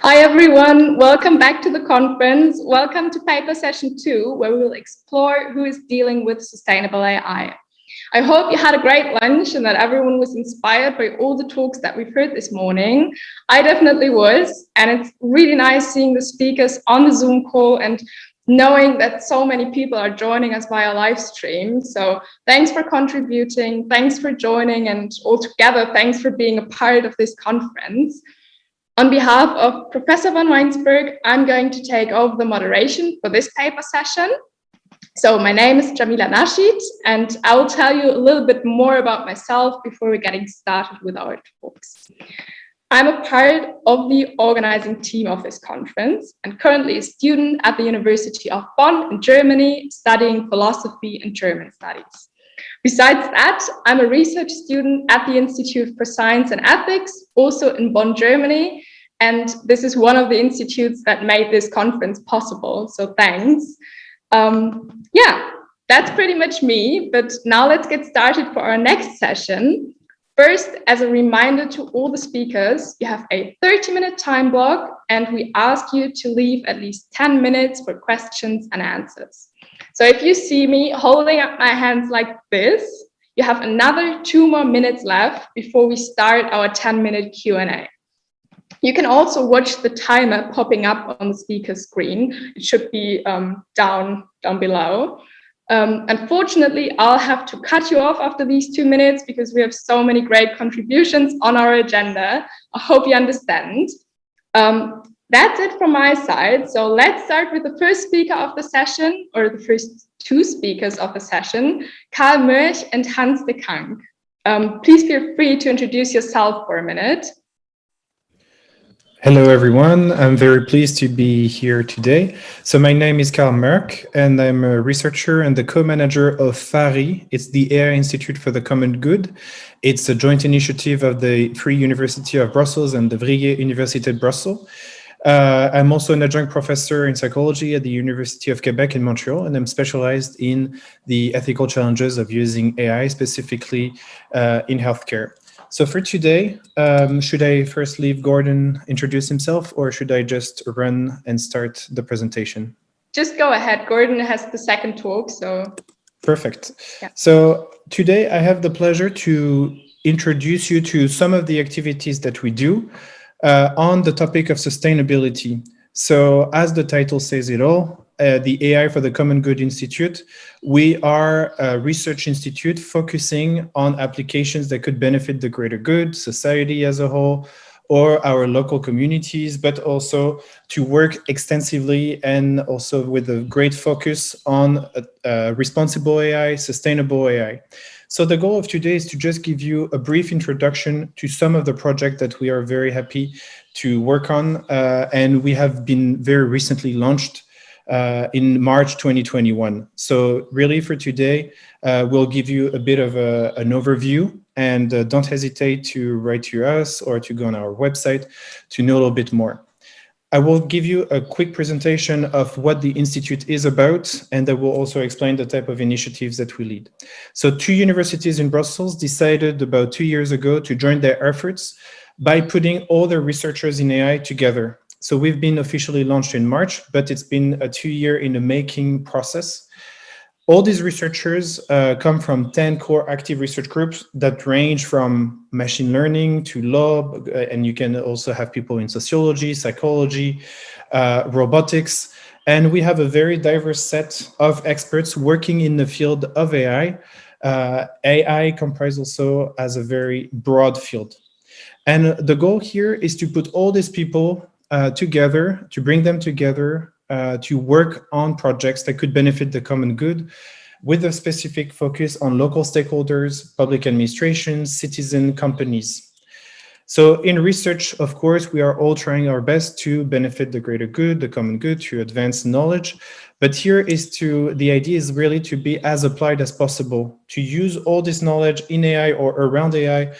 Hi everyone, welcome back to the conference. Welcome to paper session 2, where we will explore who is dealing with sustainable AI. I hope you had a great lunch and that everyone was inspired by all the talks that we've heard this morning. I definitely was, and it's really nice seeing the speakers on the Zoom call and knowing that so many people are joining us via live stream. So thanks for contributing, thanks for joining, and altogether, thanks for being a part of this conference. On behalf of Professor van Weinsberg, I'm going to take over the moderation for this paper session. So my name is Jamila Nachid, and I will tell you a little bit more about myself before we're getting started with our talks. I'm a part of the organizing team of this conference and currently a student at the University of Bonn in Germany, studying philosophy and German studies. Besides that, I'm a research student at the Institute for Science and Ethics, also in Bonn, Germany. And this is one of the institutes that made this conference possible. So thanks. Yeah, that's pretty much me. But now let's get started for our next session. First, as a reminder to all the speakers, you have a 30-minute time block, and we ask you to leave at least 10 minutes for questions and answers. So if you see me holding up my hands like this, you have another 2 more minutes left before we start our 10-minute Q&A. You can also watch the timer popping up on the speaker screen. It should be down below. Unfortunately, I'll have to cut you off after these 2 minutes because we have so many great contributions on our agenda. I hope you understand. That's it from my side. So let's start with the first speaker of the session, or the first 2 speakers of the session, Karl Mörch and Hans de Canck. Please feel free to introduce yourself for a minute. Hello, everyone. I'm very pleased to be here today. So my name is Karl Mörch, and I'm a researcher and the co-manager of FARI. It's the AI Institute for the Common Good. It's a joint initiative of the Free University of Brussels and the Vrije Universiteit Brussels. I'm also an adjunct professor in psychology at the University of Quebec in Montreal, and I'm specialized in the ethical challenges of using AI, specifically in healthcare. So for today, should I first leave Gordon introduce himself, or should I just run and start the presentation? Just go ahead. Gordon has the second talk, so. Perfect. Yeah. So today I have the pleasure to introduce you to some of the activities that we do on the topic of sustainability. So as the title says it all, the AI for the Common Good Institute, we are a research institute focusing on applications that could benefit the greater good, society as a whole, or our local communities, but also to work extensively and also with a great focus on responsible AI, sustainable AI. So the goal of today is to just give you a brief introduction to some of the projects that we are very happy to work on. And we have been very recently launched in March 2021. So really for today, we'll give you a bit of an overview, and don't hesitate to write to us or to go on our website to know a little bit more. I will give you a quick presentation of what the Institute is about, and I will also explain the type of initiatives that we lead. So 2 universities in Brussels decided about 2 years ago to join their efforts by putting all their researchers in AI together. So we've been officially launched in March, but it's been a 2-year in the making process. All these researchers come from 10 core active research groups that range from machine learning to law, and you can also have people in sociology, psychology, robotics. And we have a very diverse set of experts working in the field of AI. AI comprises also as a very broad field. And the goal here is to put all these people together, to bring them together, to work on projects that could benefit the common good, with a specific focus on local stakeholders, public administrations, citizen companies. So in research, of course, we are all trying our best to benefit the greater good, the common good, to advance knowledge. But here the idea is really to be as applied as possible, to use all this knowledge in AI or around AI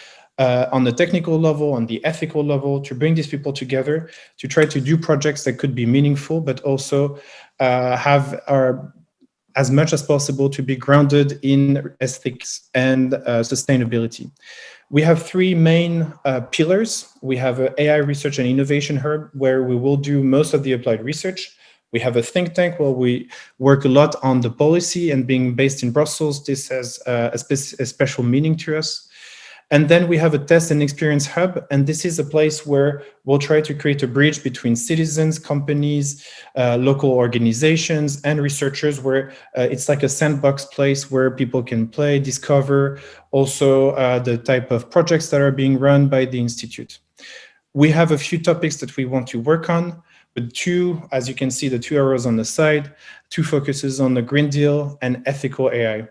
on the technical level, on the ethical level, to bring these people together, to try to do projects that could be meaningful, but also have our as much as possible to be grounded in ethics and sustainability. We have three main pillars. We have an AI research and innovation hub where we will do most of the applied research. We have a think tank where we work a lot on the policy, and being based in Brussels, this has a special meaning to us. And then we have a test and experience hub, and this is a place where we'll try to create a bridge between citizens, companies, local organizations, and researchers, where it's like a sandbox place where people can play, discover, also the type of projects that are being run by the Institute. We have a few topics that we want to work on, but two, as you can see, the two arrows on the side, two focuses on the Green Deal and ethical AI.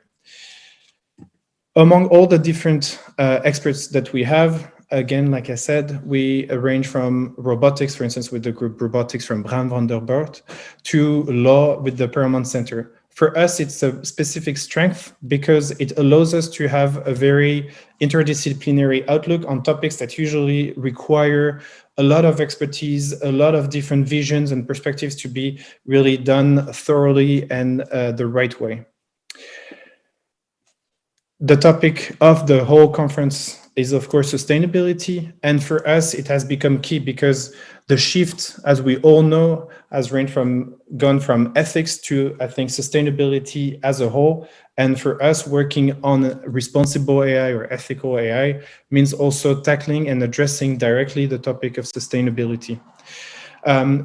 Among all the different experts that we have, again, like I said, we range from robotics, for instance, with the group Robotics from Bram van der Boort, to law with the Paramount Center. For us, it's a specific strength because it allows us to have a very interdisciplinary outlook on topics that usually require a lot of expertise, a lot of different visions and perspectives to be really done thoroughly and the right way. The topic of the whole conference is, of course, sustainability. And for us, it has become key because the shift, as we all know, has gone from ethics to, I think, sustainability as a whole. And for us, working on responsible AI or ethical AI means also tackling and addressing directly the topic of sustainability.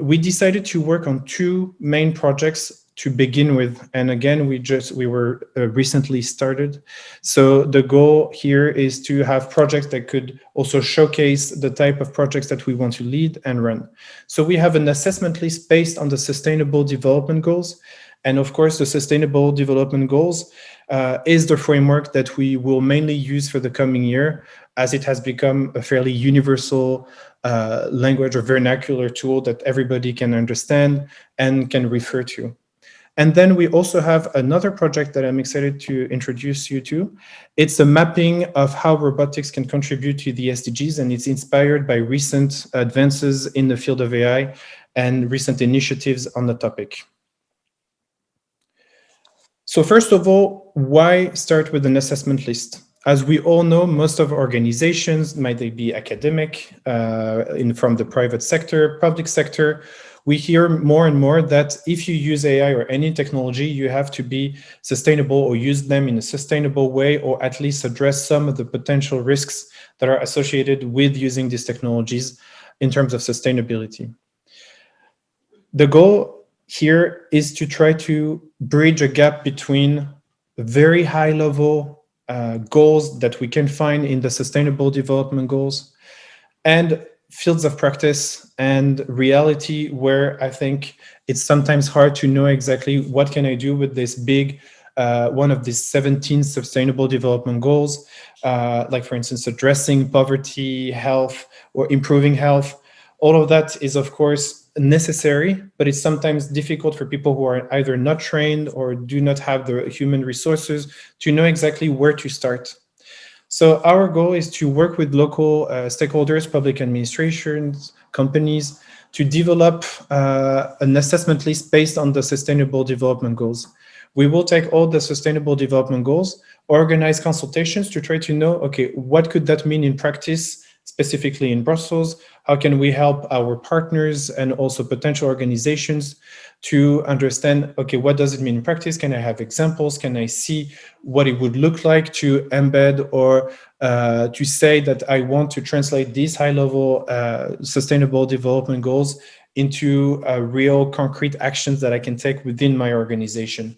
We decided to work on two main projects to begin with, and again, we were recently started. So the goal here is to have projects that could also showcase the type of projects that we want to lead and run. So we have an assessment list based on the Sustainable Development Goals, and of course, the Sustainable Development Goals is the framework that we will mainly use for the coming year, as it has become a fairly universal language or vernacular tool that everybody can understand and can refer to. And then we also have another project that I'm excited to introduce you to. It's a mapping of how robotics can contribute to the SDGs, and it's inspired by recent advances in the field of AI and recent initiatives on the topic. So first of all, why start with an assessment list? As we all know, most of organizations, might they be academic, from the private sector, public sector, we hear more and more that if you use AI or any technology, you have to be sustainable or use them in a sustainable way, or at least address some of the potential risks that are associated with using these technologies in terms of sustainability. The goal here is to try to bridge a gap between very high level goals that we can find in the Sustainable Development Goals and fields of practice and reality, where I think it's sometimes hard to know exactly what can I do with this big one of these 17 Sustainable Development Goals, like for instance, addressing poverty, health, or improving health. All of that is, of course, necessary, but it's sometimes difficult for people who are either not trained or do not have the human resources to know exactly where to start. So our goal is to work with local stakeholders, public administrations, companies, to develop an assessment list based on the Sustainable Development Goals. We will take all the Sustainable Development Goals, organize consultations to try to know, okay, what could that mean in practice, specifically in Brussels? How can we help our partners and also potential organizations to understand, okay, what does it mean in practice? Can I have examples? Can I see what it would look like to embed or to say that I want to translate these high-level Sustainable Development Goals into real concrete actions that I can take within my organization?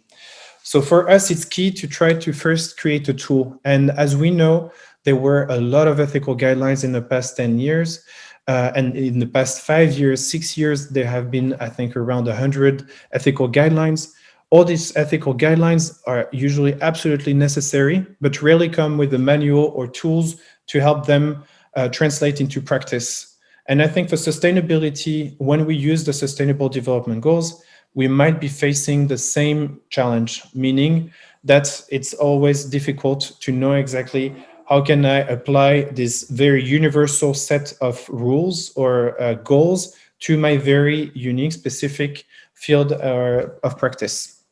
So for us, it's key to try to first create a tool. And as we know, there were a lot of ethical guidelines in the past 10 years. And in the past 5 years, 6 years, there have been, I think, around 100 ethical guidelines. All these ethical guidelines are usually absolutely necessary, but rarely come with a manual or tools to help them translate into practice. And I think for sustainability, when we use the Sustainable Development Goals, we might be facing the same challenge, meaning that it's always difficult to know exactly how can I apply this very universal set of rules or goals to my very unique, specific field of practice.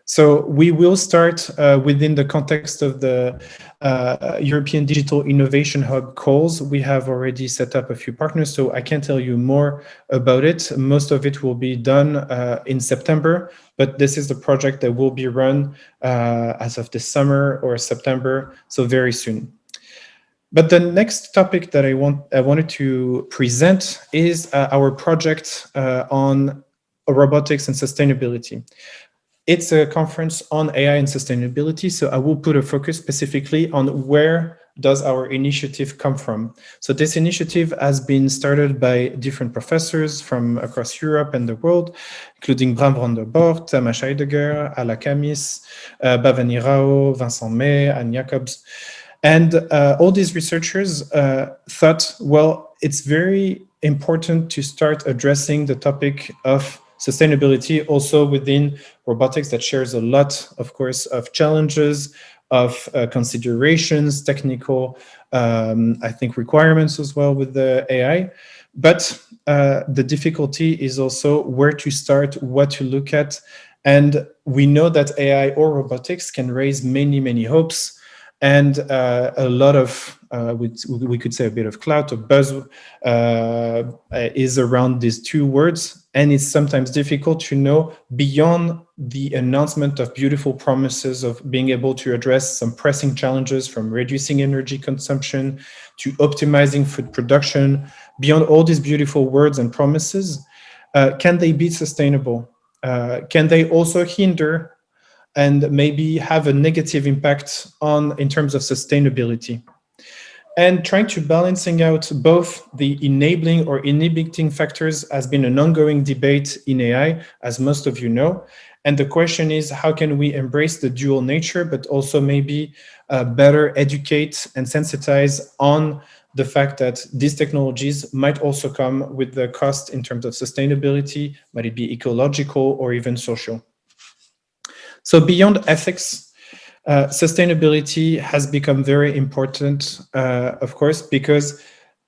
So we will start within the context of the European Digital Innovation Hub calls. We have already set up a few partners, so I can't tell you more about it. Most of it will be done in September, but this is the project that will be run as of this summer or September, so very soon. But the next topic that I wanted to present is our project on robotics and sustainability. It's a conference on AI and sustainability, so I will put a focus specifically on where does our initiative come from. So this initiative has been started by different professors from across Europe and the world, including Bram van der Bort, Tamas Heidegger, Ala Kamis, Bhavani Rao, Vincent May, Anne Jacobs. And all these researchers thought, well, it's very important to start addressing the topic of sustainability also within robotics that shares a lot, of course, of challenges, of considerations, technical, I think, requirements as well with the AI. But the difficulty is also where to start, what to look at. And we know that AI or robotics can raise many, many hopes and a lot of, we could say a bit of clout or buzz is around these two words. And it's sometimes difficult to know beyond the announcement of beautiful promises of being able to address some pressing challenges from reducing energy consumption to optimizing food production, beyond all these beautiful words and promises, can they be sustainable? Can they also hinder and maybe have a negative impact in terms of sustainability? And trying to balancing out both the enabling or inhibiting factors has been an ongoing debate in AI, as most of you know. And the question is, how can we embrace the dual nature, but also maybe better educate and sensitize on the fact that these technologies might also come with the cost in terms of sustainability, might it be ecological or even social. So beyond ethics, sustainability has become very important, of course, because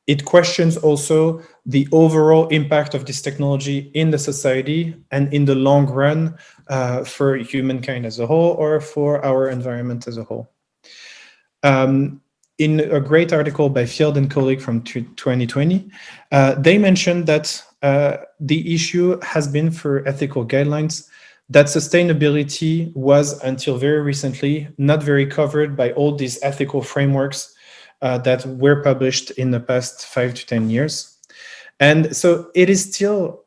it questions also the overall impact of this technology in the society and in the long run for humankind as a whole or for our environment as a whole. In a great article by Field and colleague from 2020, they mentioned that the issue has been for ethical guidelines that sustainability was, until very recently, not very covered by all these ethical frameworks that were published in the past 5 to 10 years. And so it is still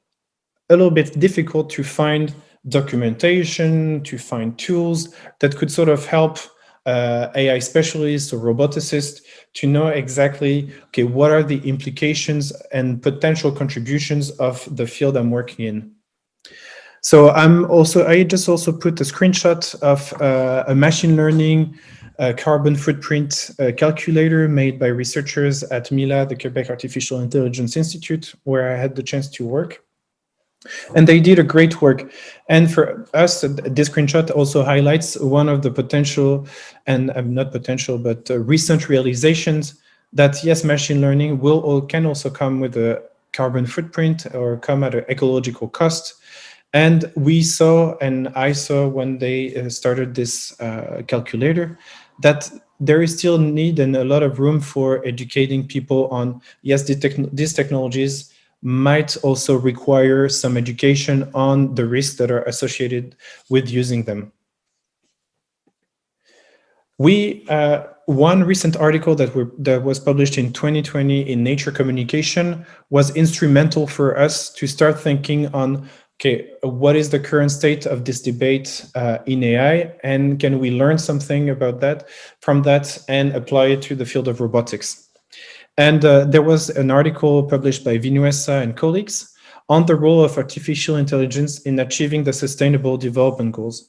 a little bit difficult to find documentation, to find tools that could sort of help AI specialists or roboticists to know exactly, okay, what are the implications and potential contributions of the field I'm working in. So I just also put a screenshot of a machine learning carbon footprint calculator made by researchers at MILA, the Quebec Artificial Intelligence Institute, where I had the chance to work. And they did a great work. And for us, this screenshot also highlights one of the potential, and not potential, but recent realizations that yes, machine learning can also come with a carbon footprint or come at an ecological cost. And we saw, and I saw when they started this calculator, that there is still need and a lot of room for educating people on, yes, these technologies might also require some education on the risks that are associated with using them. One recent article that was published in 2020 in Nature Communication was instrumental for us to start thinking on, okay, what is the current state of this debate in AI, and can we learn something about that from that and apply it to the field of robotics? And there was an article published by Vinuesa and colleagues on the role of artificial intelligence in achieving the Sustainable Development Goals.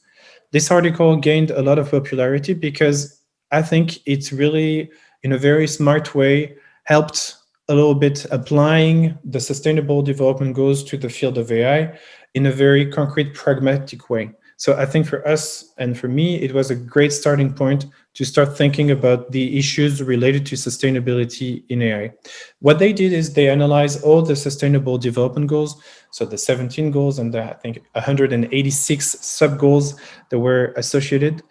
This article gained a lot of popularity because I think it's really, in a very smart way, helped a little bit applying the Sustainable Development Goals to the field of AI in a very concrete, pragmatic way. So I think for us and for me, it was a great starting point to start thinking about the issues related to sustainability in AI. What they did is they analyzed all the sustainable development goals, so the 17 goals and the, I think 186 sub-goals that were associated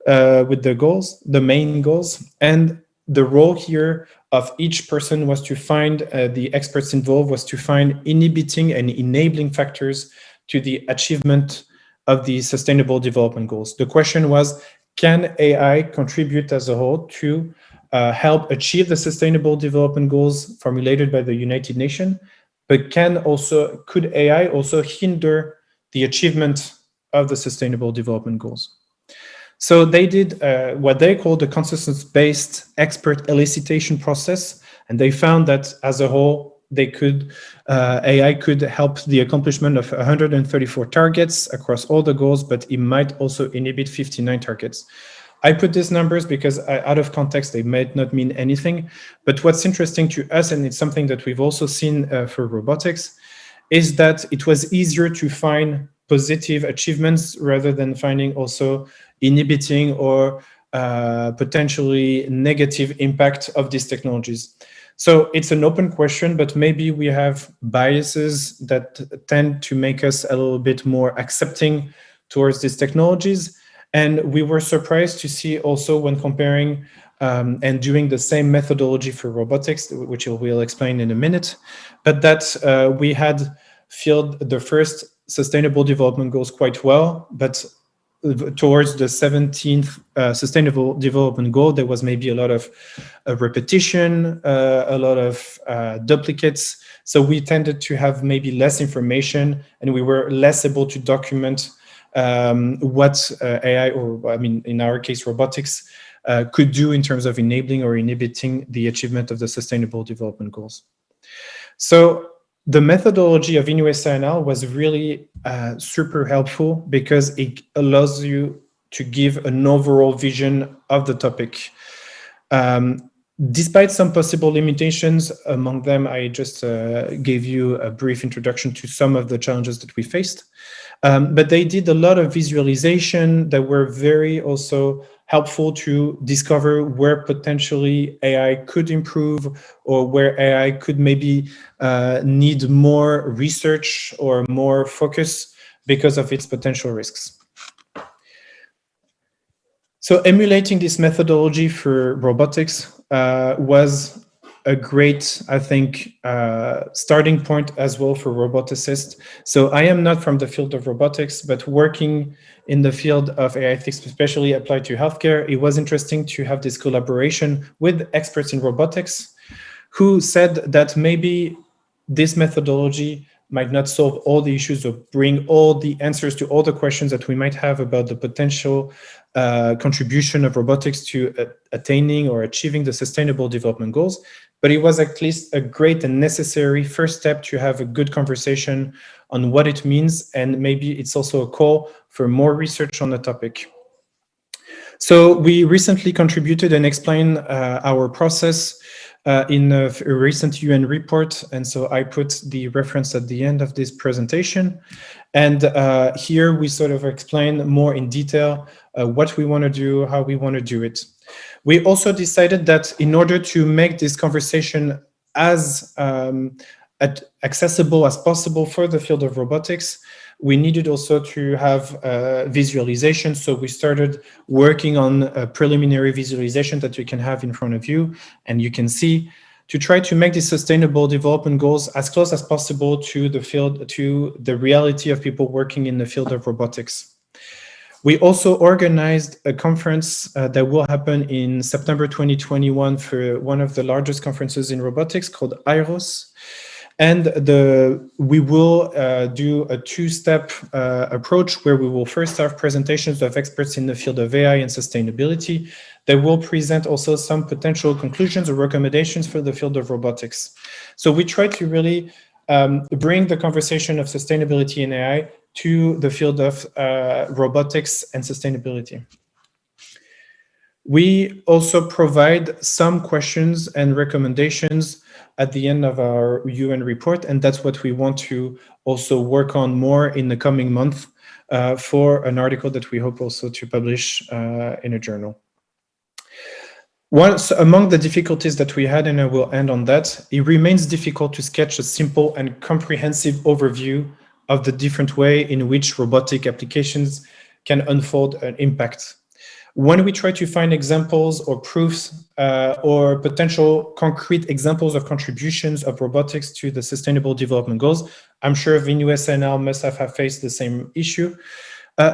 with the goals, the main goals. And the role here of each person was to find, the experts involved was to find inhibiting and enabling factors to the achievement of the sustainable development goals. The question was, can AI contribute as a whole to help achieve the sustainable development goals formulated by the United Nations? But could AI also hinder the achievement of the sustainable development goals? So they did what they call the consensus-based expert elicitation process, and they found that as a whole, AI could help the accomplishment of 134 targets across all the goals, but it might also inhibit 59 targets. I put these numbers because out of context, they might not mean anything. But what's interesting to us, and it's something that we've also seen for robotics, is that it was easier to find positive achievements rather than finding also inhibiting or potentially negative impact of these technologies. So it's an open question, but maybe we have biases that tend to make us a little bit more accepting towards these technologies. And we were surprised to see also when comparing and doing the same methodology for robotics, which we'll explain in a minute, but that we had filled the first sustainable development goals quite well, but towards the 17th sustainable development goal, there was maybe a lot of repetition, a lot of duplicates. So we tended to have maybe less information, and we were less able to document what AI, or I mean, in our case, robotics, could do in terms of enabling or inhibiting the achievement of the sustainable development goals. So the methodology of InUSINL was really super helpful because it allows you to give an overall vision of the topic. Despite some possible limitations, among them, I just gave you a brief introduction to some of the challenges that we faced. But they did a lot of visualization that were very also helpful to discover where potentially AI could improve, or where AI could maybe need more research or more focus because of its potential risks. So emulating this methodology for robotics was a great, I think, starting point as well for roboticists. So I am not from the field of robotics, but working in the field of AI ethics, especially applied to healthcare, it was interesting to have this collaboration with experts in robotics who said that maybe this methodology might not solve all the issues or bring all the answers to all the questions that we might have about the potential contribution of robotics to attaining or achieving the sustainable development goals. But it was at least a great and necessary first step to have a good conversation on what it means, and maybe it's also a call for more research on the topic. So we recently contributed and explained our process in a recent UN report, and so I put the reference at the end of this presentation. And here we sort of explain more in detail what we want to do, how we want to do it. We also decided that in order to make this conversation as accessible as possible for the field of robotics, we needed also to have visualization. So we started working on a preliminary visualization that you can have in front of you, and you can see, to try to make the sustainable development goals as close as possible to the field, to the reality of people working in the field of robotics. We also organized a conference that will happen in September 2021 for one of the largest conferences in robotics called IROS. And we will do a two-step approach where we will first have presentations of experts in the field of AI and sustainability. They will present also some potential conclusions or recommendations for the field of robotics. So we try to really bring the conversation of sustainability in AI to the field of robotics and sustainability. We also provide some questions and recommendations at the end of our UN report, and that's what we want to also work on more in the coming month for an article that we hope also to publish in a journal. Once among the difficulties that we had, and I will end on that, it remains difficult to sketch a simple and comprehensive overview of the different way in which robotic applications can unfold an impact. When we try to find examples or proofs or potential concrete examples of contributions of robotics to the Sustainable Development Goals, I'm sure VinUSNL must have faced the same issue.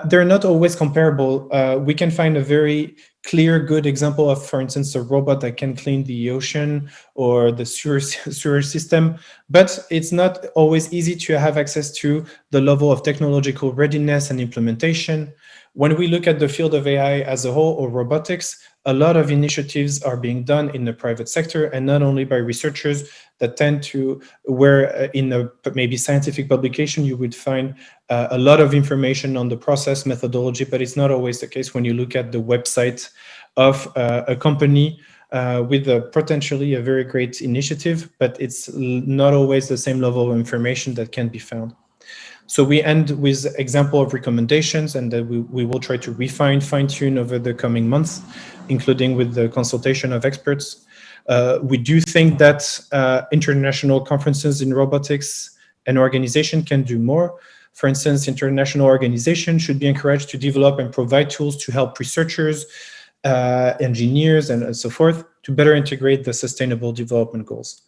They're not always comparable. We can find a very clear, good example of, for instance, a robot that can clean the ocean or the sewer system, but it's not always easy to have access to the level of technological readiness and implementation. When we look at the field of AI as a whole or robotics, a lot of initiatives are being done in the private sector, and not only by researchers that tend to, where in a maybe scientific publication, you would find a lot of information on the process methodology, but it's not always the case when you look at the website of a company with potentially a very great initiative, but it's not always the same level of information that can be found. So we end with example of recommendations, and that we will try to fine-tune over the coming months, including with the consultation of experts. We do think that international conferences in robotics and organization can do more. For instance, international organizations should be encouraged to develop and provide tools to help researchers, engineers, and so forth to better integrate the Sustainable Development Goals.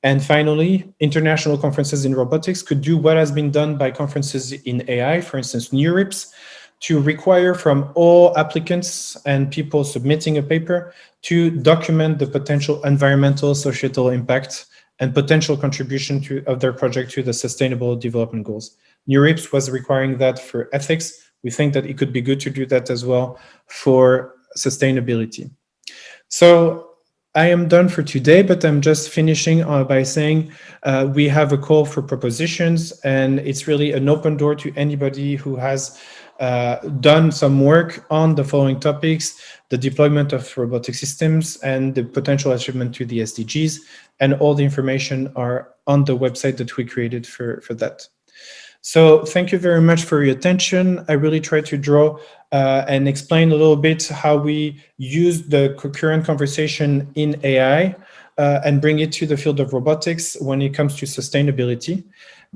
And finally, international conferences in robotics could do what has been done by conferences in AI, for instance, NeurIPS, to require from all applicants and people submitting a paper to document the potential environmental, societal impact and potential contribution of their project to the Sustainable Development Goals. NeurIPS was requiring that for ethics. We think that it could be good to do that as well for sustainability. So I am done for today, but I'm just finishing by saying we have a call for propositions, and it's really an open door to anybody who has done some work on the following topics: the deployment of robotic systems and the potential achievement to the SDGs, and all the information are on the website that we created for that. So thank you very much for your attention. I really tried to draw and explain a little bit how we use the current conversation in AI and bring it to the field of robotics when it comes to sustainability.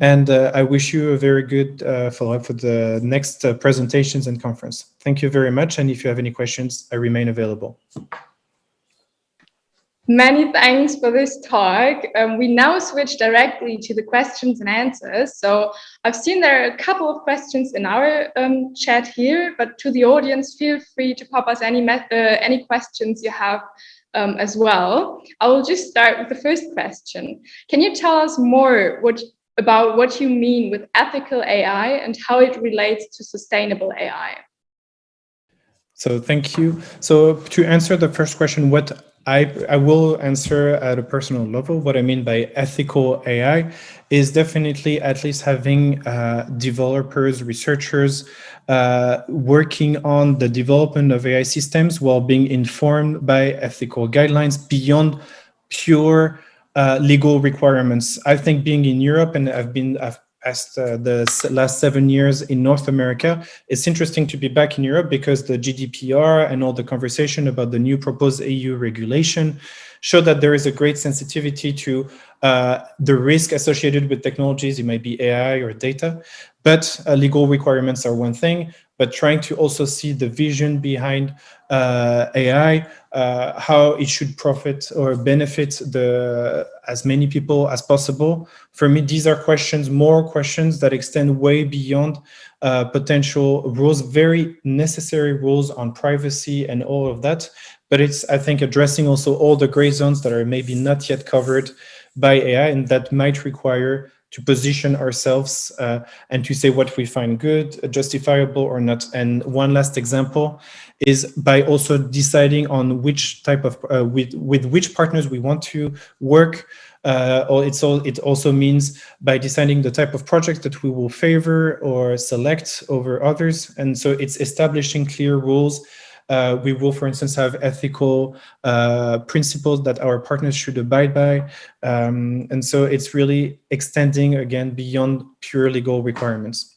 And I wish you a very good follow-up for the next presentations and conference. Thank you very much. And if you have any questions, I remain available. Many thanks for this talk. We now switch directly to the questions and answers. So I've seen there are a couple of questions in our chat here, but to the audience, feel free to pop us any questions you have as well. I will just start with the first question. Can you tell us more about what you mean with ethical AI and how it relates to sustainable AI? So thank you. So to answer the first question, what I will answer at a personal level. What I mean by ethical AI is definitely at least having developers, researchers working on the development of AI systems while being informed by ethical guidelines beyond pure legal requirements. I think being in Europe, and I've passed the last 7 years in North America, it's interesting to be back in Europe because the GDPR and all the conversation about the new proposed EU regulation show that there is a great sensitivity to the risk associated with technologies. It might be AI or data, but legal requirements are one thing, but trying to also see the vision behind AI, how it should profit or benefit as many people as possible. For me, these are more questions that extend way beyond potential rules, very necessary rules on privacy and all of that. But it's, I think, addressing also all the gray zones that are maybe not yet covered by AI and that might require to position ourselves and to say what we find good, justifiable or not. And one last example is by also deciding on which type of, with which partners we want to work. It also means by deciding the type of projects that we will favor or select over others. And so it's establishing clear rules We will, for instance, have ethical principles that our partners should abide by. And so it's really extending, again, beyond pure legal requirements.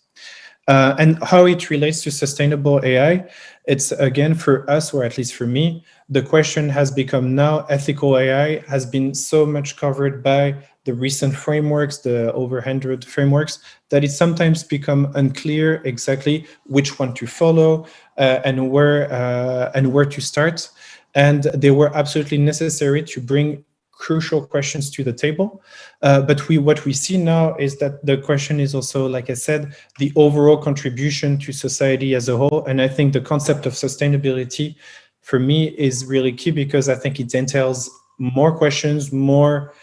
And how it relates to sustainable AI, it's, again, for us, or at least for me, the question has become now ethical AI has been so much covered by the recent frameworks, the over 100 frameworks, that it's sometimes become unclear exactly which one to follow and where to start. And they were absolutely necessary to bring crucial questions to the table. But what we see now is that the question is also, like I said, the overall contribution to society as a whole. And I think the concept of sustainability for me is really key, because I think it entails more questions, more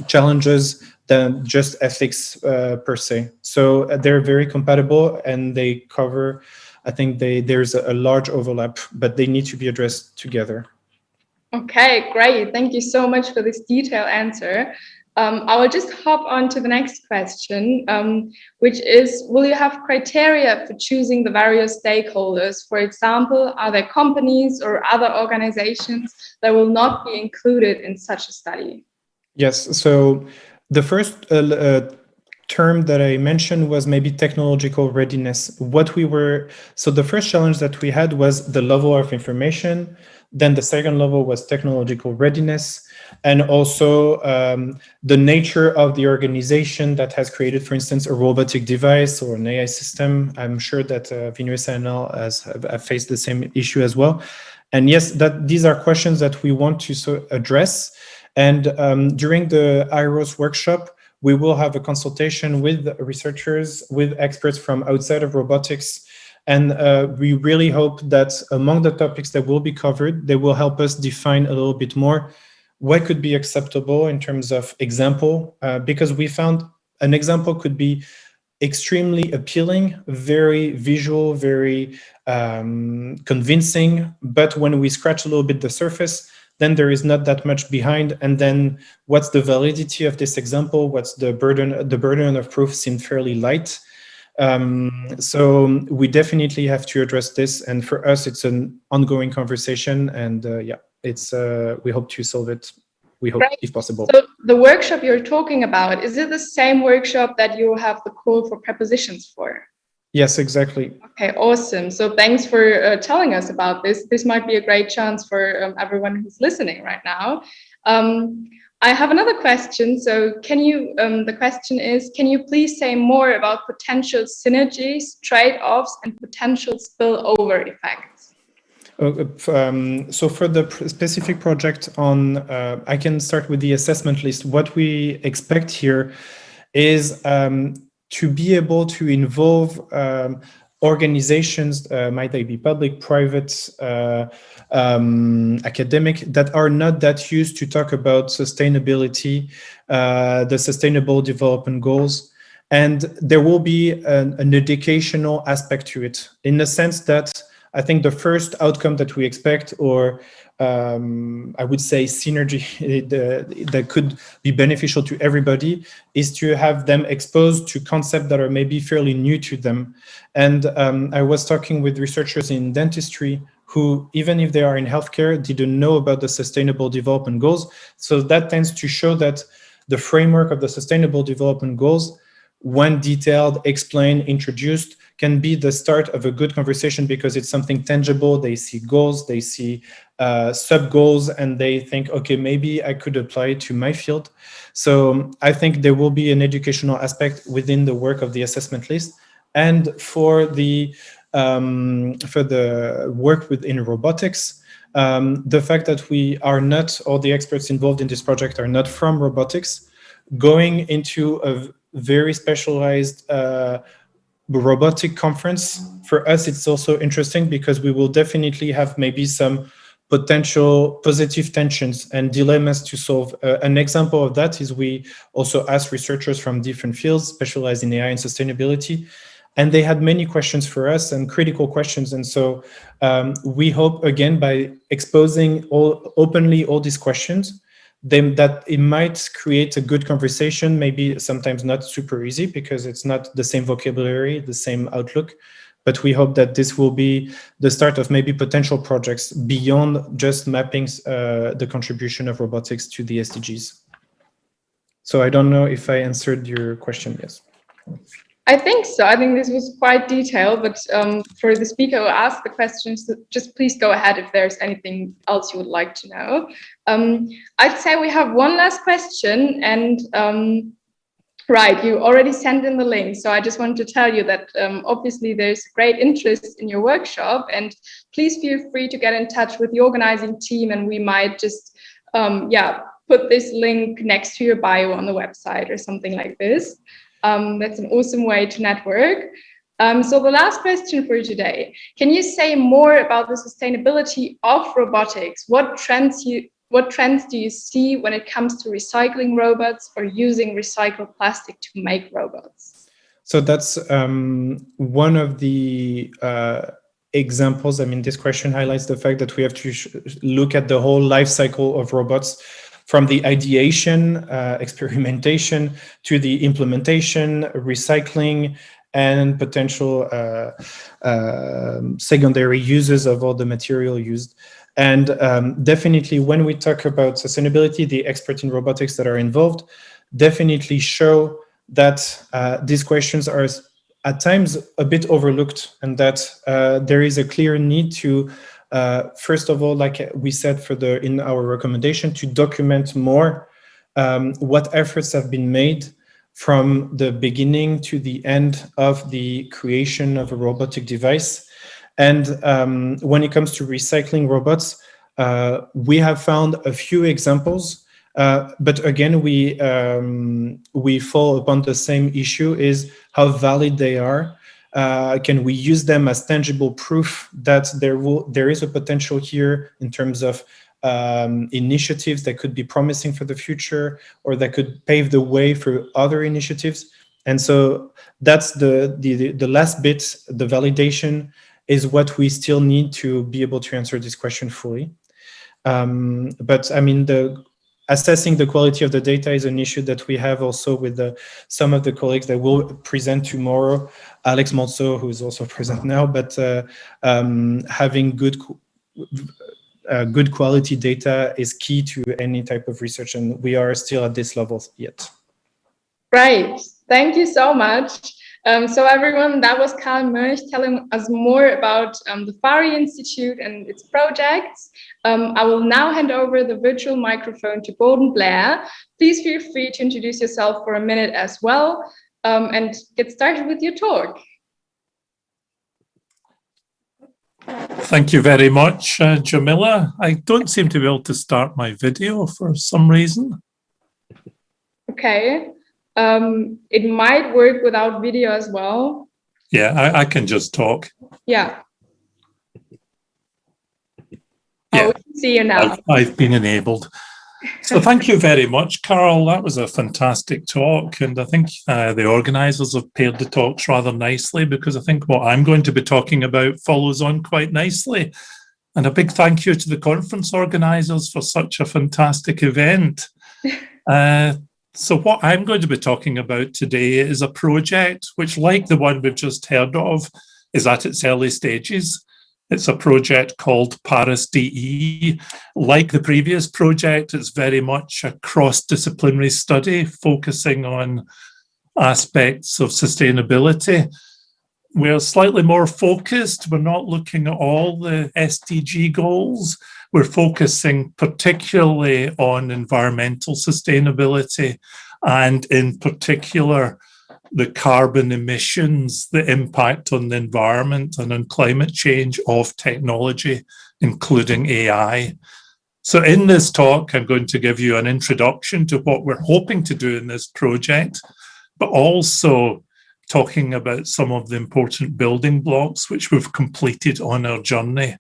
challenges than just ethics per se. So they're very compatible, and they cover, I think there's a large overlap, but they need to be addressed together. Okay, great. Thank you so much for this detailed answer. I will just hop on to the next question, which is, will you have criteria for choosing the various stakeholders? For example, are there companies or other organizations that will not be included in such a study? Yes, so the first term that I mentioned was maybe technological readiness. So the first challenge that we had was the level of information. Then the second level was technological readiness, and also the nature of the organization that has created, for instance, a robotic device or an AI system. I'm sure that Vinuesa and I have faced the same issue as well. And yes, these are questions that we want to address. And during the IROS workshop, we will have a consultation with researchers, with experts from outside of robotics. And we really hope that among the topics that will be covered, they will help us define a little bit more what could be acceptable in terms of example, because we found an example could be extremely appealing, very visual, very convincing. But when we scratch a little bit the surface, then there is not that much behind. And then what's the validity of this example? What's the burden? The burden of proof seemed fairly light. So we definitely have to address this. And for us, it's an ongoing conversation. And we hope to solve it. We hope, Great. if possible. So the workshop you're talking about, is it the same workshop that you have the call for prepositions for? Yes, exactly. Okay, awesome. So thanks for telling us about this. This might be a great chance for everyone who's listening right now. I have another question. So the question is, can you please say more about potential synergies, trade-offs, and potential spillover effects? So for the specific project on, I can start with the assessment list. What we expect here is to be able to involve organizations, might they be public, private, academic, that are not that used to talk about sustainability, the Sustainable Development Goals. And there will be an educational aspect to it, in the sense that I think the first outcome that we expect, or I would say synergy that could be beneficial to everybody, is to have them exposed to concepts that are maybe fairly new to them. And I was talking with researchers in dentistry who, even if they are in healthcare, didn't know about the Sustainable Development Goals. So that tends to show that the framework of the Sustainable Development Goals, when detailed, explained, introduced, can be the start of a good conversation, because it's something tangible. They see goals, they see sub-goals, and they think, okay, maybe I could apply it to my field. So I think there will be an educational aspect within the work of the assessment list. And for the work within robotics, the fact that we are not, all the experts involved in this project are not from robotics, going into a very specialized robotic conference, for us, it's also interesting, because we will definitely have maybe some potential positive tensions and dilemmas to solve. An example of that is we also asked researchers from different fields specialized in AI and sustainability, and they had many questions for us, and critical questions. And so we hope, again, by exposing openly all these questions, then that it might create a good conversation, maybe sometimes not super easy, because it's not the same vocabulary, the same outlook, but we hope that this will be the start of maybe potential projects beyond just mapping the contribution of robotics to the SDGs. So I don't know if I answered your question. Yes. I think so. I think this was quite detailed, but for the speaker who asked the questions, just please go ahead if there's anything else you would like to know. I'd say we have one last question, and right, you already sent in the link. So I just wanted to tell you that obviously there's great interest in your workshop, and please feel free to get in touch with the organizing team, and we might just, put this link next to your bio on the website or something like this. That's an awesome way to network. So the last question for you today, can you say more about the sustainability of robotics? What trends do you see when it comes to recycling robots or using recycled plastic to make robots? So that's one of the examples. I mean, this question highlights the fact that we have to look at the whole life cycle of robots, from the ideation, experimentation, to the implementation, recycling, and potential secondary uses of all the material used. And definitely when we talk about sustainability, the experts in robotics that are involved definitely show that these questions are at times a bit overlooked, and that there is a clear need to first of all, like we said in our recommendation, to document more what efforts have been made from the beginning to the end of the creation of a robotic device. And when it comes to recycling robots, we have found a few examples, but again, we fall upon the same issue: is how valid they are. Can we use them as tangible proof that there is a potential here in terms of initiatives that could be promising for the future, or that could pave the way for other initiatives? And so that's the last bit. The validation is what we still need to be able to answer this question fully. But I mean, assessing the quality of the data is an issue that we have also with some of the colleagues that will present tomorrow. Alex Monceau, who is also present now, but having good quality data is key to any type of research, and we are still at this level yet. Right, thank you so much. So everyone, that was Karl Mörch telling us more about the FARI Institute and its projects. I will now hand over the virtual microphone to Golden Blair. Please feel free to introduce yourself for a minute as well, and get started with your talk. Thank you very much, Jamila. I don't seem to be able to start my video for some reason. Okay. It might work without video as well. Yeah, I can just talk. Yeah. Yeah. Oh, we can see you now. I've been enabled. So thank you very much, Carol. That was a fantastic talk. And I think the organisers have paired the talks rather nicely, because I think what I'm going to be talking about follows on quite nicely. And a big thank you to the conference organisers for such a fantastic event. So what I'm going to be talking about today is a project which, like the one we've just heard of, is at its early stages. It's a project called Paris DE. Like the previous project, it's very much a cross-disciplinary study focusing on aspects of sustainability. We're slightly more focused. We're not looking at all the SDG goals. We're focusing particularly on environmental sustainability, and in particular, the carbon emissions, the impact on the environment and on climate change of technology, including AI. So in this talk, I'm going to give you an introduction to what we're hoping to do in this project, but also talking about some of the important building blocks which we've completed on our journey.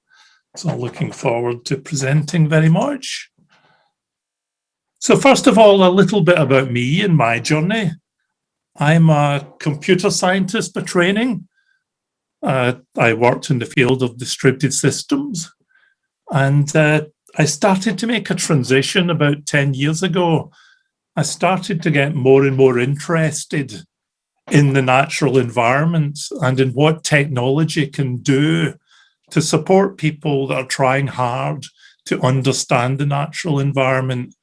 So looking forward to presenting very much. So first of all, a little bit about me and my journey. I'm a computer scientist by training. I worked in the field of distributed systems, and I started to make a transition about 10 years ago. I started to get more and more interested in the natural environment and in what technology can do to support people that are trying hard to understand the natural environment.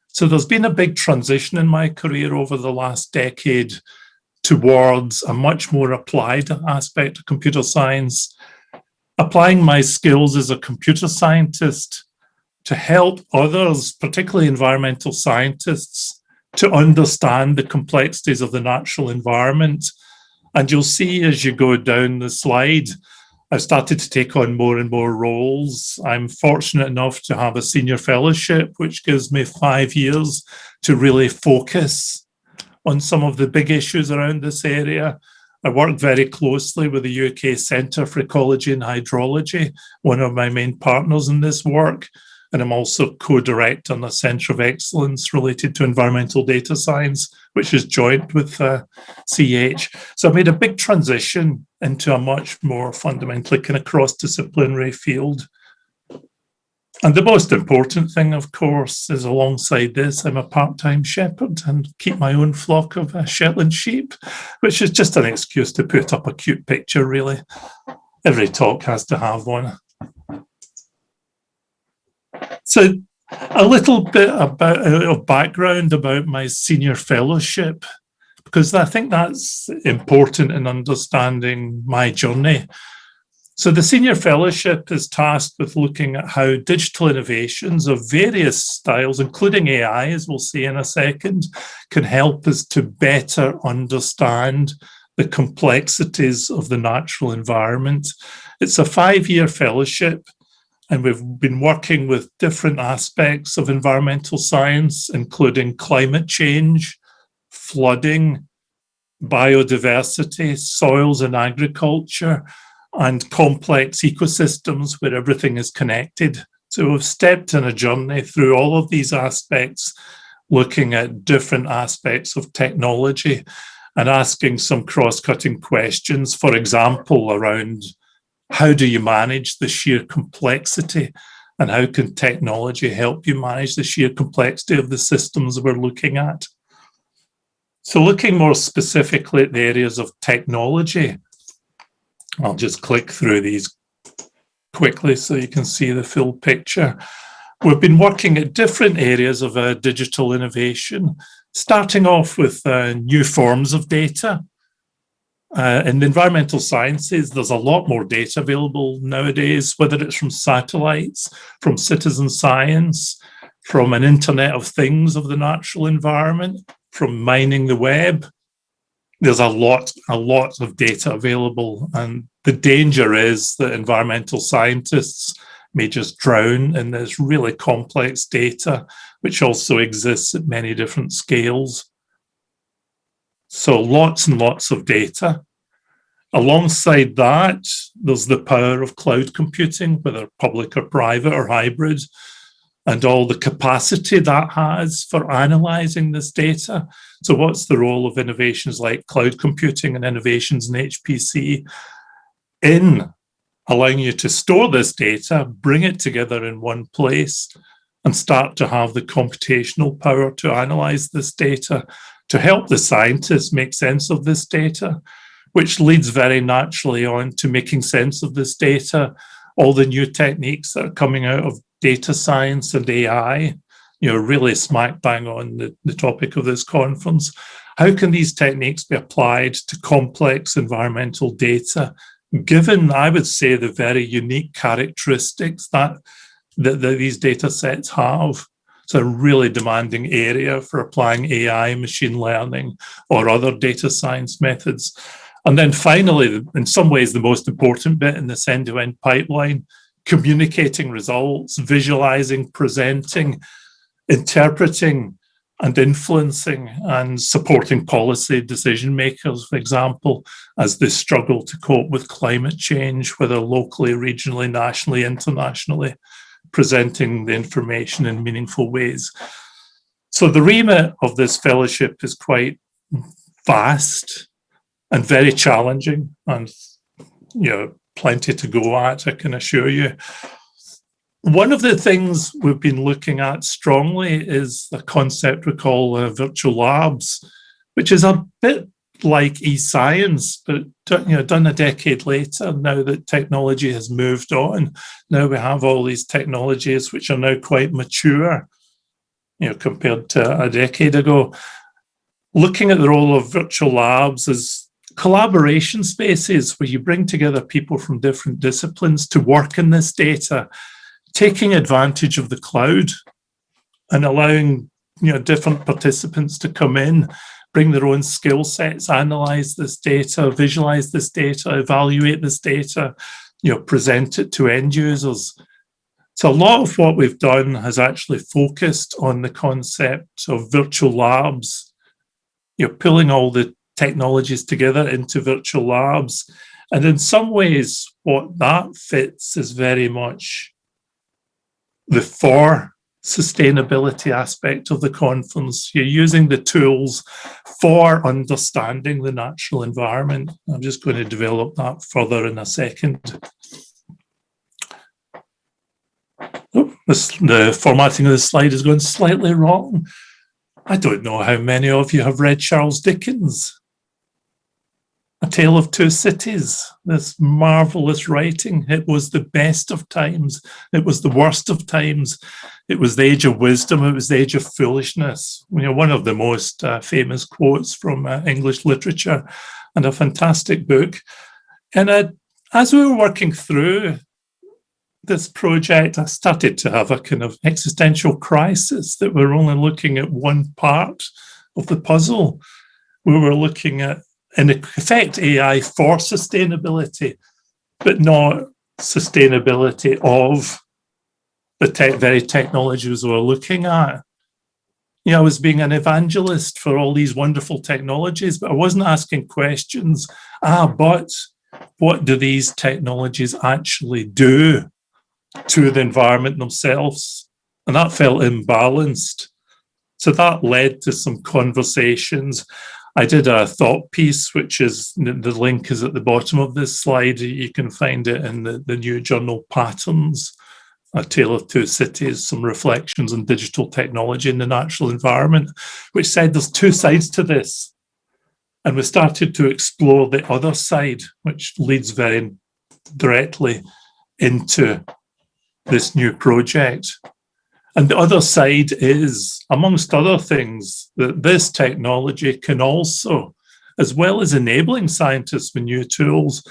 So there's been a big transition in my career over the last decade towards a much more applied aspect of computer science, applying my skills as a computer scientist to help others, particularly environmental scientists, to understand the complexities of the natural environment. And you'll see as you go down the slide, I've started to take on more and more roles. I'm fortunate enough to have a senior fellowship, which gives me 5 years to really focus on some of the big issues around this area. I work very closely with the UK Centre for Ecology and Hydrology, one of my main partners in this work. And I'm also co-director on a Centre of Excellence related to environmental data science, which is joint with CH. So I made a big transition into a much more fundamentally kind of cross-disciplinary field. And the most important thing, of course, is alongside this, I'm a part-time shepherd and keep my own flock of Shetland sheep, which is just an excuse to put up a cute picture, really. Every talk has to have one. So a little bit of background about my senior fellowship, because I think that's important in understanding my journey. So the Senior Fellowship is tasked with looking at how digital innovations of various styles, including AI, as we'll see in a second, can help us to better understand the complexities of the natural environment. It's a 5-year fellowship, and we've been working with different aspects of environmental science, including climate change, flooding, biodiversity, soils and agriculture, and complex ecosystems where everything is connected. So we've stepped on a journey through all of these aspects, looking at different aspects of technology and asking some cross-cutting questions, for example, around how do you manage the sheer complexity and how can technology help you manage the sheer complexity of the systems we're looking at? So looking more specifically at the areas of technology, I'll just click through these quickly so you can see the full picture. We've been working at different areas of digital innovation, starting off with new forms of data. In the environmental sciences, there's a lot more data available nowadays, whether it's from satellites, from citizen science, from an Internet of Things of the natural environment, from mining the web. There's a lot of data available, and the danger is that environmental scientists may just drown in this really complex data, which also exists at many different scales. So lots and lots of data. Alongside that, there's the power of cloud computing, whether public or private or hybrid, and all the capacity that has for analyzing this data. So what's the role of innovations like cloud computing and innovations in HPC in allowing you to store this data, bring it together in one place, and start to have the computational power to analyze this data, to help the scientists make sense of this data, which leads very naturally on to making sense of this data, all the new techniques that are coming out of data science and AI, really smack bang on the topic of this conference. How can these techniques be applied to complex environmental data, given, I would say, the very unique characteristics that these data sets have? It's a really demanding area for applying AI, machine learning, or other data science methods. And then finally, in some ways, the most important bit in this end-to-end pipeline, communicating results, visualizing, presenting, interpreting, and influencing and supporting policy decision makers, for example, as they struggle to cope with climate change, whether locally, regionally, nationally, internationally, presenting the information in meaningful ways. So the remit of this fellowship is quite vast and very challenging, and plenty to go at, I can assure you. One of the things we've been looking at strongly is a concept we call virtual labs, which is a bit like e-science, but done a decade later, now that technology has moved on. Now we have all these technologies which are now quite mature, compared to a decade ago. Looking at the role of virtual labs as collaboration spaces where you bring together people from different disciplines to work in this data, taking advantage of the cloud and allowing different participants to come in, bring their own skill sets, analyze this data, visualize this data, evaluate this data, present it to end users. So a lot of what we've done has actually focused on the concept of virtual labs, pulling all the technologies together into virtual labs. And in some ways, what that fits is very much the for sustainability aspect of the conference. You're using the tools for understanding the natural environment. I'm just going to develop that further in a second. Oh, the formatting of the slide is going slightly wrong. I don't know how many of you have read Charles Dickens' A Tale of Two Cities, this marvelous writing. It was the best of times. It was the worst of times. It was the age of wisdom. It was the age of foolishness. One of the most famous quotes from English literature, and a fantastic book. And as we were working through this project, I started to have a kind of existential crisis that we're only looking at one part of the puzzle. We were looking at, in effect, AI for sustainability, but not sustainability of the very technologies we're looking at. I was being an evangelist for all these wonderful technologies, but I wasn't asking questions. But what do these technologies actually do to the environment themselves? And that felt imbalanced. So that led to some conversations. I did a thought piece, which is, the link is at the bottom of this slide. You can find it in the new journal Patterns, A Tale of Two Cities, some reflections on digital technology in the natural environment, which said there's two sides to this. And we started to explore the other side, which leads very directly into this new project. And the other side is, amongst other things, that this technology can also, as well as enabling scientists with new tools,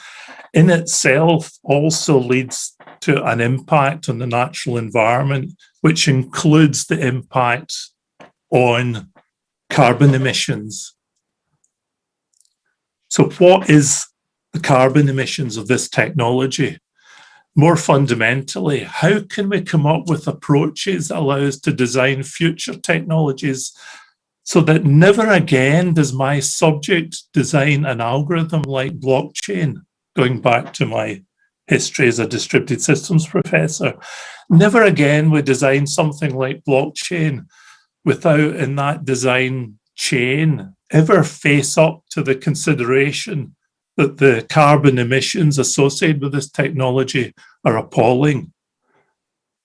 in itself also leads to an impact on the natural environment, which includes the impact on carbon emissions. So what is the carbon emissions of this technology? More fundamentally, how can we come up with approaches that allow us to design future technologies so that never again does my subject design an algorithm like blockchain, going back to my history as a distributed systems professor. Never again we design something like blockchain without, in that design chain, ever face up to the consideration that the carbon emissions associated with this technology are appalling.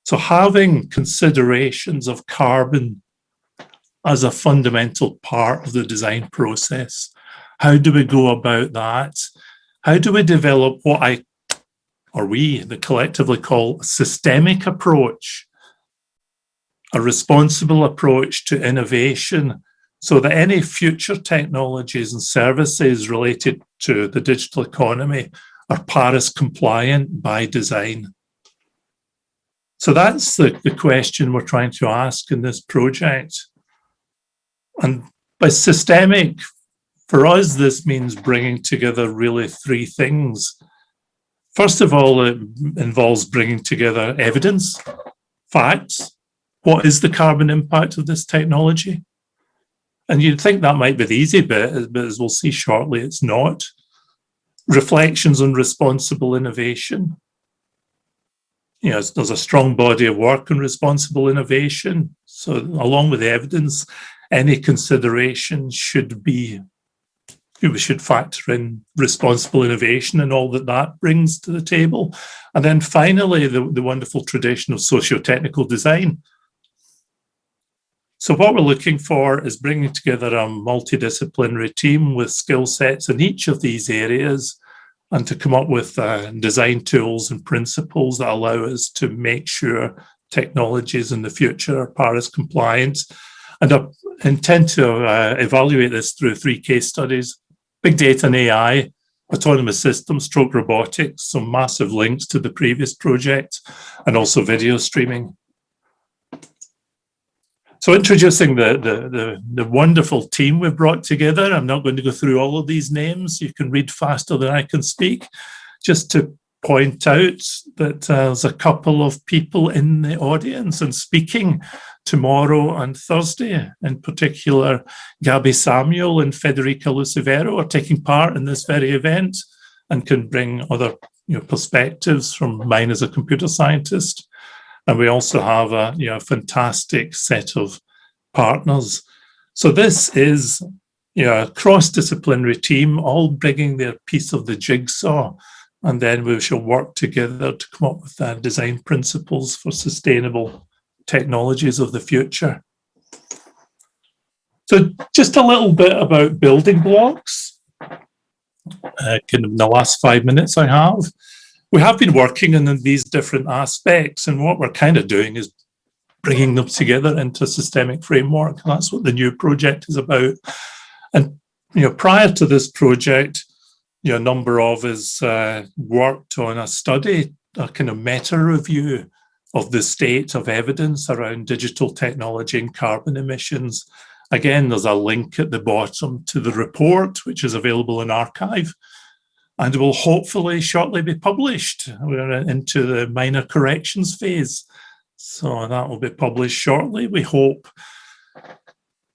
So having considerations of carbon as a fundamental part of the design process, how do we go about that? How do we develop what we collectively call a systemic approach, a responsible approach to innovation, so that any future technologies and services related to the digital economy are Paris compliant by design? So that's the question we're trying to ask in this project. And by systemic, for us, this means bringing together really three things. First of all, it involves bringing together evidence, facts. What is the carbon impact of this technology? And you'd think that might be the easy bit, but as we'll see shortly, it's not. Reflections on responsible innovation. There's a strong body of work on responsible innovation. So along with the evidence, any consideration should be, we should factor in responsible innovation and all that brings to the table. And then finally, the wonderful tradition of socio-technical design. So what we're looking for is bringing together a multidisciplinary team with skill sets in each of these areas, and to come up with design tools and principles that allow us to make sure technologies in the future are Paris compliant. And I intend to evaluate this through 3 case studies: big data and AI, autonomous systems, robotics, some massive links to the previous project, and also video streaming. So introducing the wonderful team we've brought together. I'm not going to go through all of these names. You can read faster than I can speak. Just to point out that there's a couple of people in the audience and speaking tomorrow and Thursday. In particular, Gabby Samuel and Federica Lucivero are taking part in this very event and can bring other perspectives from mine as a computer scientist. And we also have a fantastic set of partners. So this is a cross-disciplinary team, all bringing their piece of the jigsaw, and then we shall work together to come up with design principles for sustainable technologies of the future. So just a little bit about building blocks. Kind of in the last 5 minutes I have. We have been working in these different aspects, and what we're kind of doing is bringing them together into a systemic framework. And that's what the new project is about. And prior to this project, a number of us worked on a study, a kind of meta review of the state of evidence around digital technology and carbon emissions. Again, there's a link at the bottom to the report, which is available in archive, and will hopefully shortly be published. We're into the minor corrections phase, so that will be published shortly, we hope.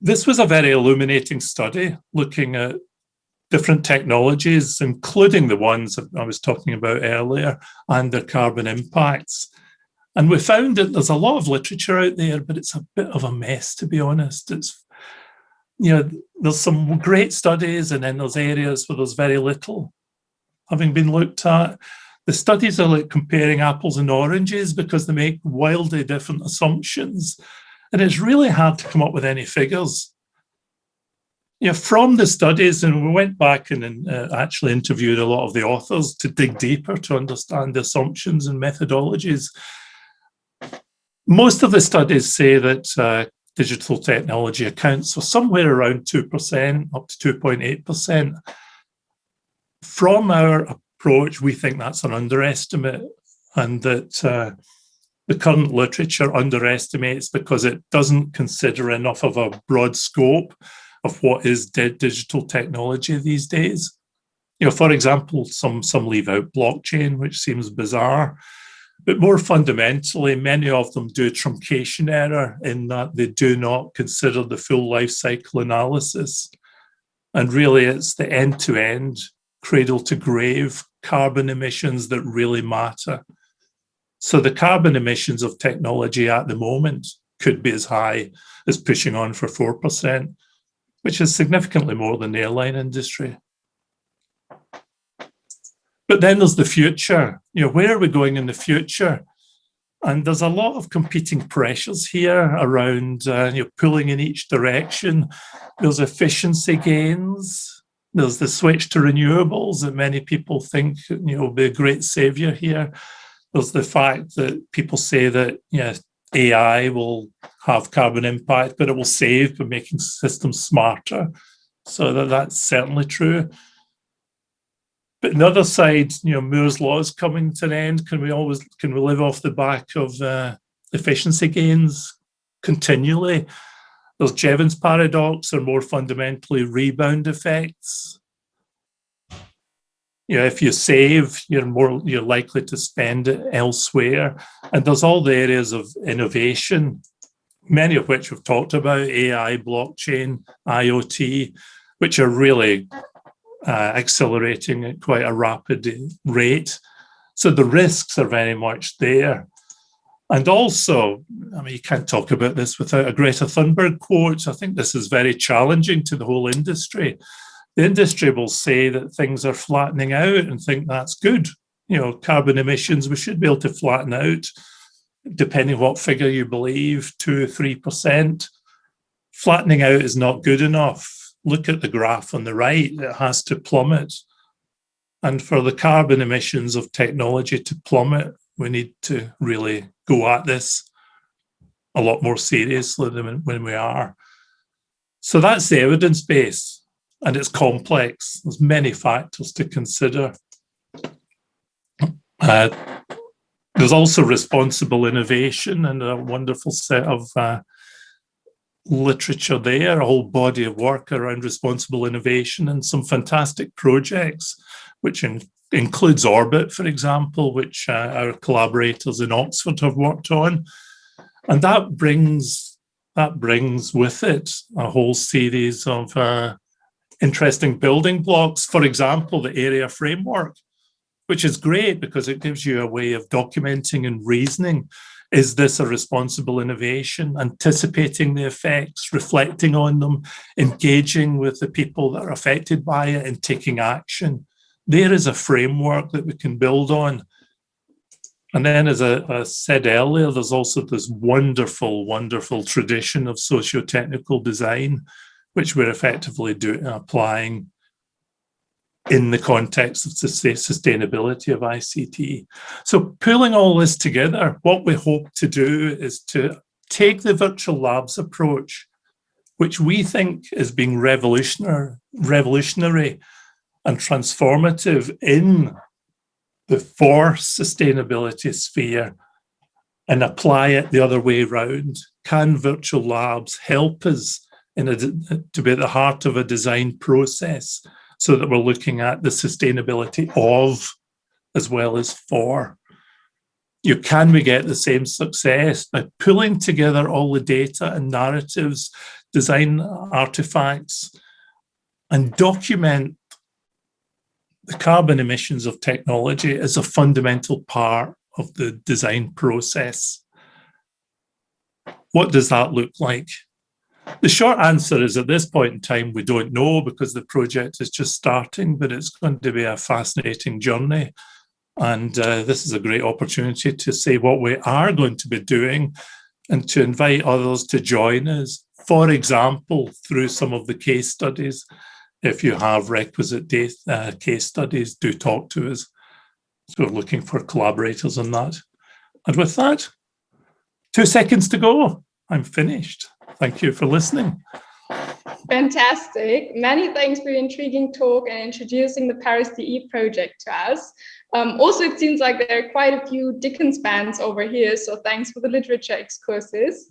This was a very illuminating study looking at different technologies, including the ones that I was talking about earlier, and their carbon impacts. And we found that there's a lot of literature out there, but it's a bit of a mess, to be honest. It's, there's some great studies, and then there's areas where there's very little having been looked at. The studies are like comparing apples and oranges because they make wildly different assumptions. And it's really hard to come up with any figures. From the studies, and we went back and actually interviewed a lot of the authors to dig deeper to understand the assumptions and methodologies. Most of the studies say that digital technology accounts for somewhere around 2%, up to 2.8%. From our approach, we think that's an underestimate, and that the current literature underestimates because it doesn't consider enough of a broad scope of what is digital technology these days. For example, some leave out blockchain, which seems bizarre, but more fundamentally, many of them do truncation error in that they do not consider the full life cycle analysis. And really, it's the end-to-end, cradle-to-grave carbon emissions that really matter. So the carbon emissions of technology at the moment could be as high as pushing on for 4%, which is significantly more than the airline industry. But then there's the future. Where are we going in the future? And there's a lot of competing pressures here around pulling in each direction. There's efficiency gains. There's the switch to renewables that many people think will be a great savior here. There's the fact that people say that AI will have carbon impact, but it will save by making systems smarter. So that's certainly true. But on the other side, Moore's law is coming to an end. Can we live off the back of efficiency gains continually? There's Jevons paradox, or more fundamentally, rebound effects. If you save, you're likely to spend it elsewhere. And there's all the areas of innovation, many of which we've talked about: AI, blockchain, IoT, which are really accelerating at quite a rapid rate. So the risks are very much there. And also, you can't talk about this without a Greta Thunberg quote. I think this is very challenging to the whole industry. The industry will say that things are flattening out and think that's good. Carbon emissions, we should be able to flatten out, depending on what figure you believe, 2 or 3%. flattening out is not good enough. Look at the graph on the right, it has to plummet. And for the carbon emissions of technology to plummet, we need to really go at this a lot more seriously than when we are. So that's the evidence base, and it's complex. There's many factors to consider. There's also responsible innovation and a wonderful set of literature there, a whole body of work around responsible innovation and some fantastic projects, which includes Orbit, for example, which our collaborators in Oxford have worked on. And that brings with it a whole series of interesting building blocks. For example, the area framework, which is great because it gives you a way of documenting and reasoning. Is this a responsible innovation? Anticipating the effects, reflecting on them, engaging with the people that are affected by it and taking action. There is a framework that we can build on. And then, as I said earlier, there's also this wonderful, wonderful tradition of socio-technical design, which we're effectively applying in the context of sustainability of ICT. So pulling all this together, what we hope to do is to take the virtual labs approach, which we think is being revolutionary and transformative in the for sustainability sphere, and apply it the other way around. Can virtual labs help us to be at the heart of a design process, so that we're looking at the sustainability of as well as for? Can we get the same success by pulling together all the data and narratives, design artifacts, and document the carbon emissions of technology as a fundamental part of the design process? What does that look like? The short answer is, at this point in time, we don't know, because the project is just starting, but it's going to be a fascinating journey. And this is a great opportunity to say what we are going to be doing and to invite others to join us. For example, through some of the case studies. If you have requisite case studies, do talk to us. So we're looking for collaborators on that. And with that, 2 seconds to go. I'm finished. Thank you for listening. Fantastic. Many thanks for your intriguing talk and introducing the Paris DE project to us. Also, it seems like there are quite a few Dickens fans over here, so thanks for the literature excursus.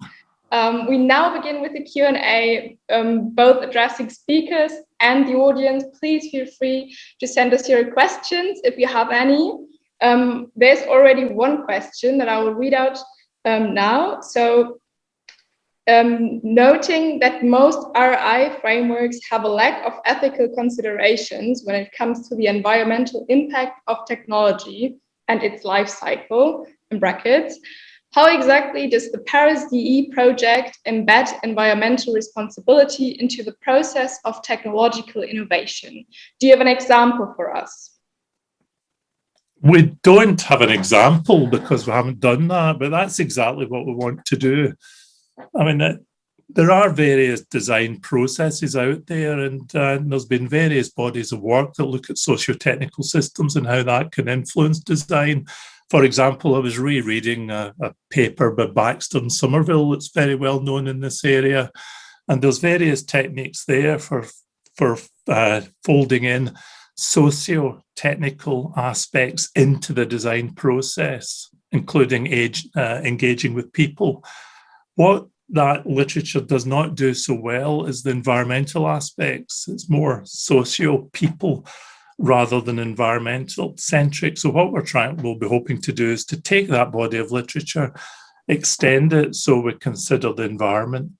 We now begin with the Q&A, both addressing speakers and the audience. Please feel free to send us your questions if you have any. There's already one question that I will read out now. So, noting that most RI frameworks have a lack of ethical considerations when it comes to the environmental impact of technology and its life cycle, in brackets, how exactly does the Paris DE project embed environmental responsibility into the process of technological innovation? Do you have an example for us? We don't have an example because we haven't done that, but that's exactly what we want to do. I mean, there are various design processes out there, and there's been various bodies of work that look at socio-technical systems and how that can influence design. For example, I was rereading a paper by Baxter and Somerville that's very well known in this area, and there's various techniques there for folding in socio-technical aspects into the design process, including engaging with people. What that literature does not do so well is the environmental aspects. It's more socio-people rather than environmental centric. So what we'll be hoping to do is to take that body of literature, extend it so we consider the environment,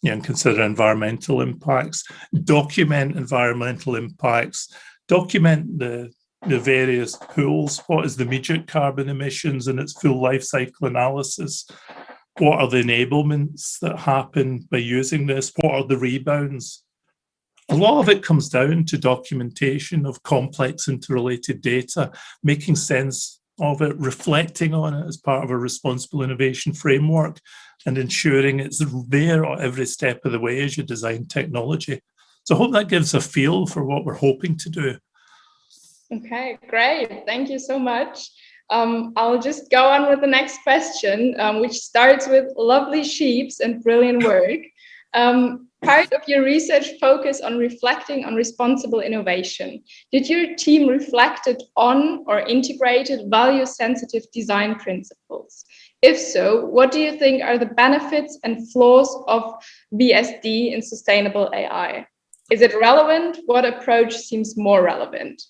and consider environmental impacts, document environmental impacts, document the various pools. What is the immediate carbon emissions and its full life cycle analysis? What are the enablements that happen by using this? What are the rebounds? A lot of it comes down to documentation of complex interrelated data, making sense of it, reflecting on it as part of a responsible innovation framework, and ensuring it's there at every step of the way as you design technology. So I hope that gives a feel for what we're hoping to do. Okay, great. Thank you so much. I'll just go on with the next question, which starts with lovely sheeps and brilliant work. Part of your research focus on reflecting on responsible innovation. Did your team reflected on or integrated value-sensitive design principles? If so, what do you think are the benefits and flaws of VSD in sustainable AI? Is it relevant? What approach seems more relevant?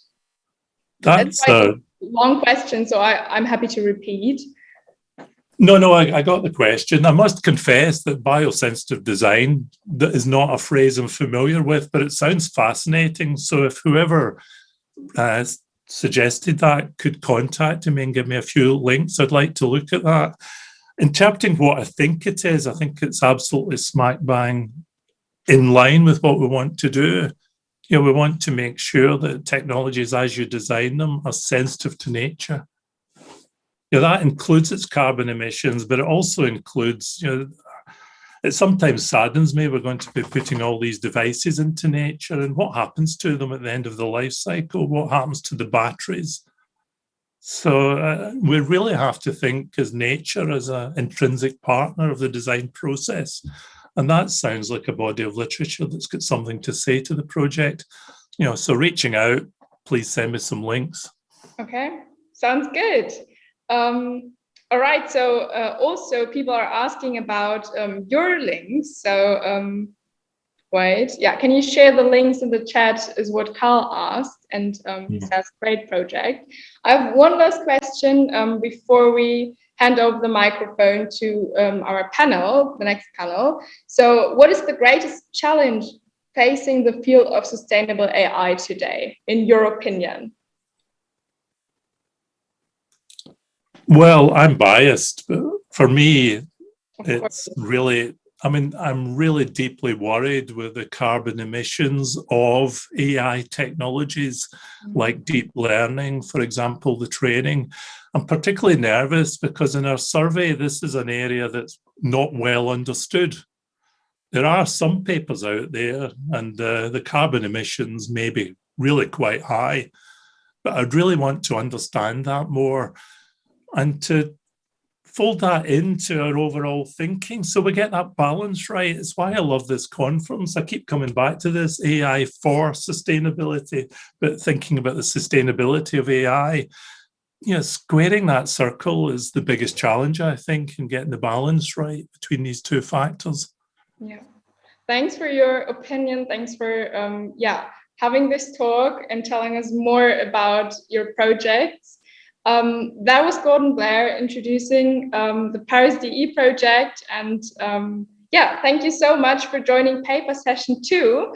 That's quite a long question, so I'm happy to repeat. No, I got the question. I must confess that biosensitive design is not a phrase I'm familiar with, but it sounds fascinating. So if whoever suggested that could contact me and give me a few links, I'd like to look at that. Interpreting what I think it is, I think it's absolutely smack bang in line with what we want to do. You know, we want to make sure that technologies, as you design them, are sensitive to nature. You know, that includes its carbon emissions, but it also includes, you know, it sometimes saddens me we're going to be putting all these devices into nature, and what happens to them at the end of the life cycle? What happens to the batteries? So we really have to think as nature as an intrinsic partner of the design process. And that sounds like a body of literature that's got something to say to the project. You know, so reaching out, please send me some links. Okay, sounds good. All right, so also people are asking about your links. So wait, yeah, can you share the links in the chat is what Carl asked, and he says, great project. I have one last question before we hand over the microphone to our panel, the next panel. So what is the greatest challenge facing the field of sustainable AI today, in your opinion? Well, I'm biased, but for me, it's really, I mean, I'm really deeply worried with the carbon emissions of AI technologies like deep learning, for example, the training. I'm particularly nervous because in our survey, this is an area that's not well understood. There are some papers out there, and the carbon emissions may be really quite high, but I'd really want to understand that more and to fold that into our overall thinking so we get that balance right. It's why I love this conference. I keep coming back to this, AI for sustainability, but thinking about the sustainability of AI. You know, squaring that circle is the biggest challenge, I think, in getting the balance right between these two factors. Yeah, thanks for your opinion. Thanks for having this talk and telling us more about your projects. That was Gordon Blair introducing the Paris DE project. And thank you so much for joining Paper Session 2.